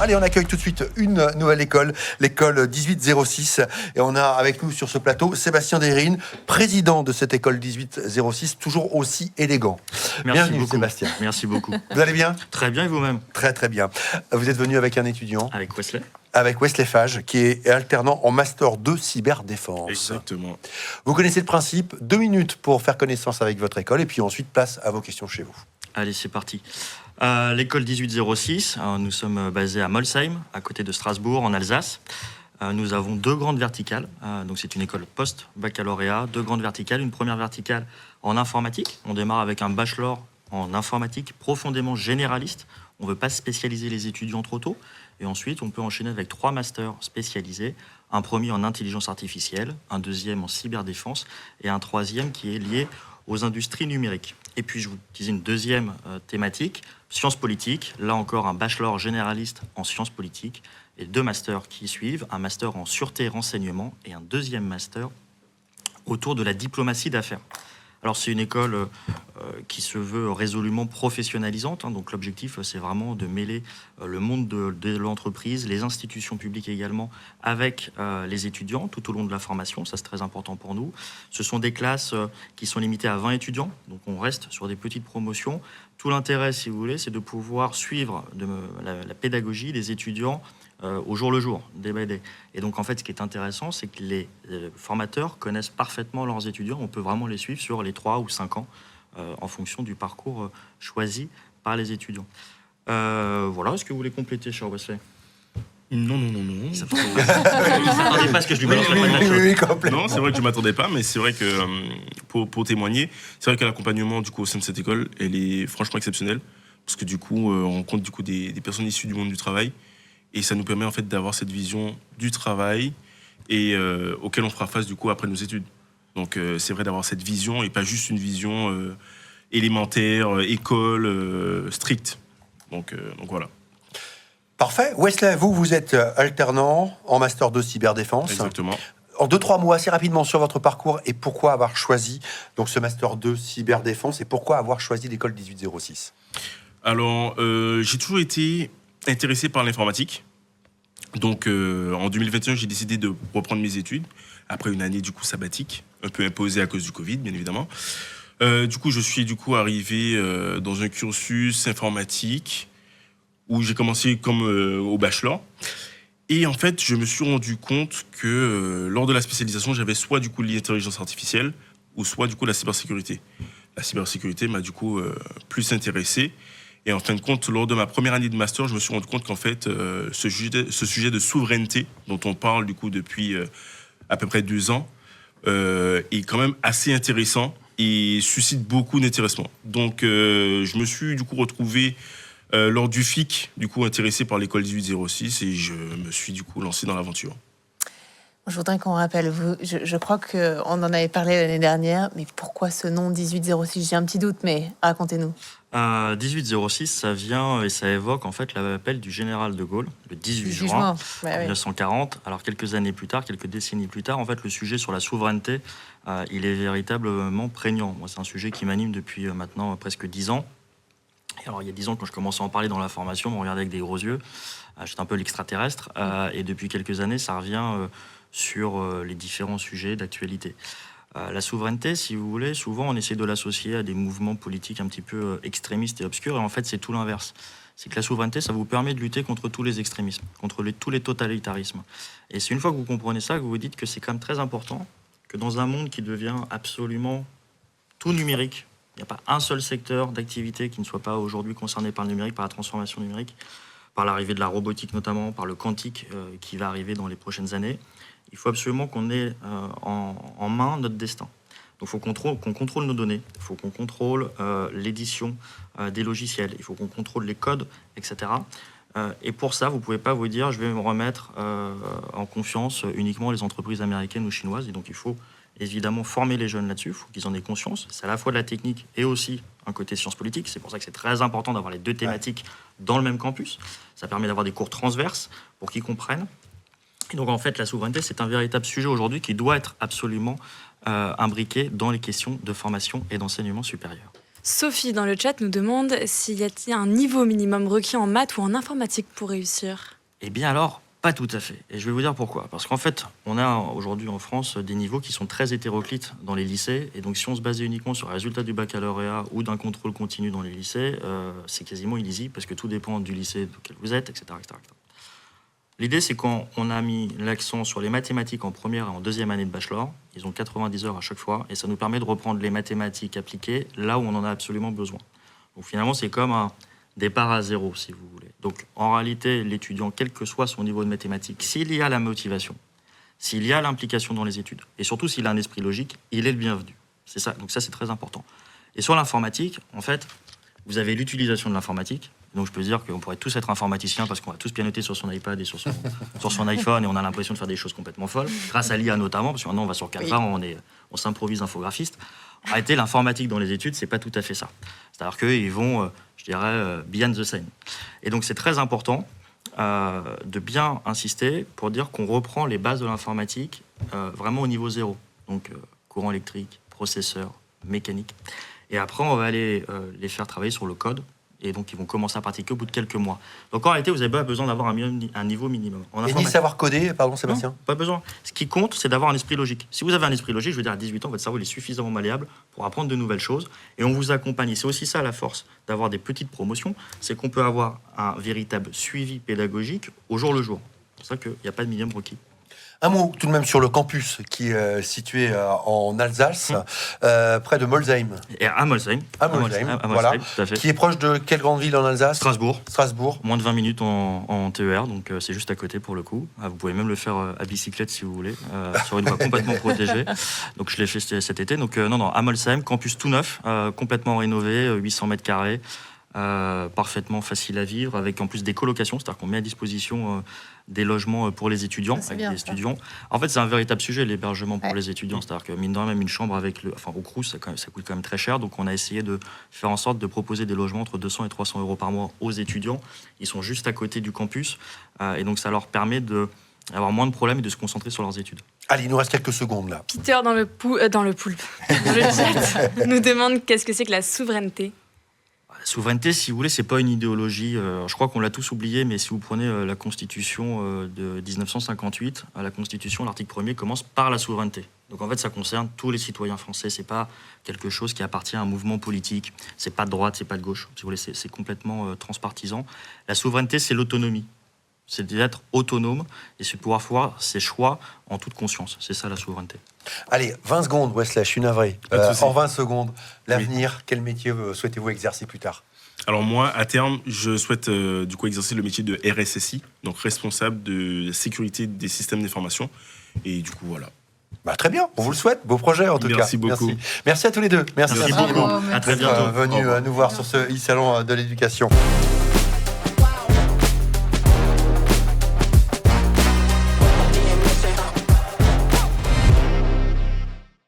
Allez, on accueille tout de suite une nouvelle école, l'école 1806. Et on a avec nous sur ce plateau Sébastien Desrines, président de cette école 1806, toujours aussi élégant. Merci Bienvenue beaucoup. Sébastien. Merci beaucoup. Vous allez bien? Très bien, et vous-même? Très très bien. Vous êtes venu avec un étudiant? Avec Wesley. Avec Wesley Fage, qui est alternant en Master 2 Cyberdéfense. Exactement. Vous connaissez le principe, 2 minutes pour faire connaissance avec votre école, et puis ensuite place à vos questions chez vous. Allez, c'est parti. L'école 1806, nous sommes basés à Molsheim, à côté de Strasbourg, en Alsace. Nous avons 2 grandes verticales. Donc c'est une école post-baccalauréat, 2 grandes verticales. Une première verticale en informatique. On démarre avec un bachelor en informatique profondément généraliste. On ne veut pas spécialiser les étudiants trop tôt. Et ensuite, on peut enchaîner avec 3 masters spécialisés. Un premier en intelligence artificielle, un deuxième en cyberdéfense et un troisième qui est lié aux industries numériques. Et puis, je vous disais une deuxième thématique, sciences politiques. Là encore, un bachelor généraliste en sciences politiques et 2 masters qui suivent, un master en sûreté et renseignement et un deuxième master autour de la diplomatie d'affaires. Alors, c'est une école qui se veut résolument professionnalisante. Donc, l'objectif, c'est vraiment de mêler le monde de l'entreprise, les institutions publiques également, avec les étudiants tout au long de la formation. Ça, c'est très important pour nous. Ce sont des classes qui sont limitées à 20 étudiants. Donc, on reste sur des petites promotions. Tout l'intérêt, si vous voulez, c'est de pouvoir suivre la pédagogie des étudiants au jour le jour, day by day. Et donc, en fait, ce qui est intéressant, c'est que les formateurs connaissent parfaitement leurs étudiants. On peut vraiment les suivre sur les 3 ou 5 ans en fonction du parcours choisi par les étudiants. Voilà, est-ce que vous voulez compléter, cher Wesley? Non. Il ne s'attendait pas à ce que je lui balance la patate. Oui, complètement. Non, c'est vrai que je ne m'attendais pas, mais c'est vrai que, pour témoigner, c'est vrai que l'accompagnement du coup, au sein de cette école, elle est franchement exceptionnelle, parce que du coup, on rencontre du coup, des personnes issues du monde du travail, et ça nous permet en fait d'avoir cette vision du travail et auquel on fera face du coup après nos études. Donc c'est vrai d'avoir cette vision et pas juste une vision élémentaire, école, stricte. Donc voilà. Parfait. Wesley, vous êtes alternant en Master 2 Cyberdéfense. Exactement. En 2-3 mots, assez rapidement sur votre parcours et pourquoi avoir choisi donc, ce Master 2 Cyberdéfense et pourquoi avoir choisi l'école 1806. Alors, j'ai toujours été intéressé par l'informatique. Donc, en 2021, j'ai décidé de reprendre mes études après une année du coup sabbatique, un peu imposée à cause du Covid, bien évidemment. Du coup, je suis arrivé dans un cursus informatique où j'ai commencé comme au bachelor. Et en fait, je me suis rendu compte que lors de la spécialisation, j'avais soit du coup l'intelligence artificielle ou soit du coup la cybersécurité. La cybersécurité m'a du coup plus intéressé. Et en fin de compte, lors de ma première année de master, je me suis rendu compte qu'en fait, ce sujet de souveraineté dont on parle du coup depuis à peu près 2 ans est quand même assez intéressant et suscite beaucoup d'intéressement. Donc, je me suis du coup retrouvé lors du FIC, du coup intéressé par l'école 1806 et je me suis du coup lancé dans l'aventure. Je voudrais qu'on rappelle, je crois qu'on en avait parlé l'année dernière, mais pourquoi ce nom 1806? J'ai un petit doute, mais racontez-nous. 1806, ça vient et ça évoque en fait l'appel du général de Gaulle, le 18 juin 1940. Alors quelques années plus tard, quelques décennies plus tard, en fait le sujet sur la souveraineté, il est véritablement prégnant. Moi, c'est un sujet qui m'anime depuis maintenant presque 10 ans. Et alors il y a 10 ans, quand je commençais à en parler dans la formation, on me regardait avec des gros yeux. J'étais un peu l'extraterrestre. Et depuis quelques années, ça revient sur les différents sujets d'actualité. La souveraineté, si vous voulez, souvent on essaie de l'associer à des mouvements politiques un petit peu extrémistes et obscurs, et en fait c'est tout l'inverse. C'est que la souveraineté, ça vous permet de lutter contre tous les extrémismes, contre tous les totalitarismes. Et c'est une fois que vous comprenez ça, que vous vous dites que c'est quand même très important, que dans un monde qui devient absolument tout numérique, il n'y a pas un seul secteur d'activité qui ne soit pas aujourd'hui concerné par le numérique, par la transformation numérique, par l'arrivée de la robotique notamment, par le quantique qui va arriver dans les prochaines années. Il faut absolument qu'on ait en main notre destin. Donc il faut qu'on contrôle nos données, il faut qu'on contrôle l'édition des logiciels, il faut qu'on contrôle les codes, etc. Et pour ça, vous ne pouvez pas vous dire je vais me remettre en confiance uniquement les entreprises américaines ou chinoises. Et donc il faut évidemment former les jeunes là-dessus, il faut qu'ils en aient conscience. C'est à la fois de la technique et aussi un côté sciences politiques. C'est pour ça que c'est très important d'avoir les 2 thématiques dans le même campus. Ça permet d'avoir des cours transverses pour qu'ils comprennent. Et donc en fait, la souveraineté, c'est un véritable sujet aujourd'hui qui doit être absolument imbriqué dans les questions de formation et d'enseignement supérieur. Sophie, dans le chat, nous demande s'il y a un niveau minimum requis en maths ou en informatique pour réussir. Eh bien alors, pas tout à fait. Et je vais vous dire pourquoi. Parce qu'en fait, on a aujourd'hui en France des niveaux qui sont très hétéroclites dans les lycées. Et donc, si on se basait uniquement sur les résultats du baccalauréat ou d'un contrôle continu dans les lycées, c'est quasiment illisible parce que tout dépend du lycée auquel vous êtes, etc. etc. L'idée, c'est qu'on a mis l'accent sur les mathématiques en première et en deuxième année de bachelor. Ils ont 90 heures à chaque fois. Et ça nous permet de reprendre les mathématiques appliquées là où on en a absolument besoin. Donc, finalement, c'est comme un départ à zéro, si vous voulez. Donc, en réalité, l'étudiant, quel que soit son niveau de mathématiques, s'il y a la motivation, s'il y a l'implication dans les études, et surtout s'il a un esprit logique, il est le bienvenu. C'est ça. Donc ça, c'est très important. Et sur l'informatique, en fait, vous avez l'utilisation de l'informatique. Donc, je peux dire qu'on pourrait tous être informaticiens parce qu'on va tous pianoter sur son iPad et sur son iPhone et on a l'impression de faire des choses complètement folles, grâce à l'IA notamment, parce que maintenant, on va sur Canva, on s'improvise infographiste. En réalité, l'informatique dans les études, c'est pas tout à fait ça. C'est-à-dire qu'ils vont, je dirais, beyond the scene. Et donc, c'est très important de bien insister pour dire qu'on reprend les bases de l'informatique vraiment au niveau zéro. Donc, courant électrique, processeur, mécanique. Et après, on va aller les faire travailler sur le code. Et donc, ils vont commencer à pratiquer au bout de quelques mois. Donc, en réalité, vous n'avez pas besoin d'avoir un niveau minimum. Et ni savoir coder, pardon Sébastien? Non, pas besoin. Ce qui compte, c'est d'avoir un esprit logique. Si vous avez un esprit logique, je veux dire, à 18 ans, votre cerveau il est suffisamment malléable pour apprendre de nouvelles choses. Et on vous accompagne. C'est aussi ça la force d'avoir des petites promotions. C'est qu'on peut avoir un véritable suivi pédagogique au jour le jour. C'est pour ça qu'il n'y a pas de minimum requis. Un mot tout de même sur le campus qui est situé en Alsace, près de Molsheim. Et à Molsheim. À Molsheim, voilà. Tout à fait. Qui est proche de quelle grande ville en Alsace? Strasbourg. Moins de 20 minutes en TER, donc c'est juste à côté pour le coup. Vous pouvez même le faire à bicyclette si vous voulez, sur une voie complètement protégée. Donc je l'ai fait cet été. Donc non, à Molsheim, campus tout neuf, complètement rénové, 800 mètres carrés. Parfaitement facile à vivre, avec en plus des colocations, c'est-à-dire qu'on met à disposition des logements pour les étudiants, étudiants. En fait, c'est un véritable sujet, l'hébergement pour les étudiants. C'est-à-dire que, mine de rien, même une chambre au Crous, ça coûte quand même très cher. Donc, on a essayé de faire en sorte de proposer des logements entre 200 et 300 euros par mois aux étudiants. Ils sont juste à côté du campus. Et donc, ça leur permet d'avoir moins de problèmes et de se concentrer sur leurs études. Allez, il nous reste quelques secondes, là. Peter dans le poulpe, dans le chat, nous demande qu'est-ce que c'est que la souveraineté. La souveraineté, si vous voulez, c'est pas une idéologie. Je crois qu'on l'a tous oublié, mais si vous prenez la Constitution de 1958, la Constitution, l'article 1er commence par la souveraineté. Donc en fait, ça concerne tous les citoyens français. C'est pas quelque chose qui appartient à un mouvement politique. C'est pas de droite, c'est pas de gauche. Si vous voulez, c'est complètement transpartisan. La souveraineté, c'est l'autonomie. C'est d'être autonome et c'est de pouvoir faire ses choix en toute conscience. C'est ça la souveraineté. Allez, 20 secondes, Wesley, je suis navré. En 20 secondes, l'avenir, quel métier souhaitez-vous exercer plus tard? Alors moi, à terme, je souhaite du coup exercer le métier de RSSI, donc responsable de la sécurité des systèmes d'information. Et du coup, voilà. Bah, très bien, on vous le souhaite. Beau projet en tout cas. Merci beaucoup. Merci à tous les deux. Merci beaucoup. À très bientôt. Venu nous voir sur ce e-salon de l'éducation.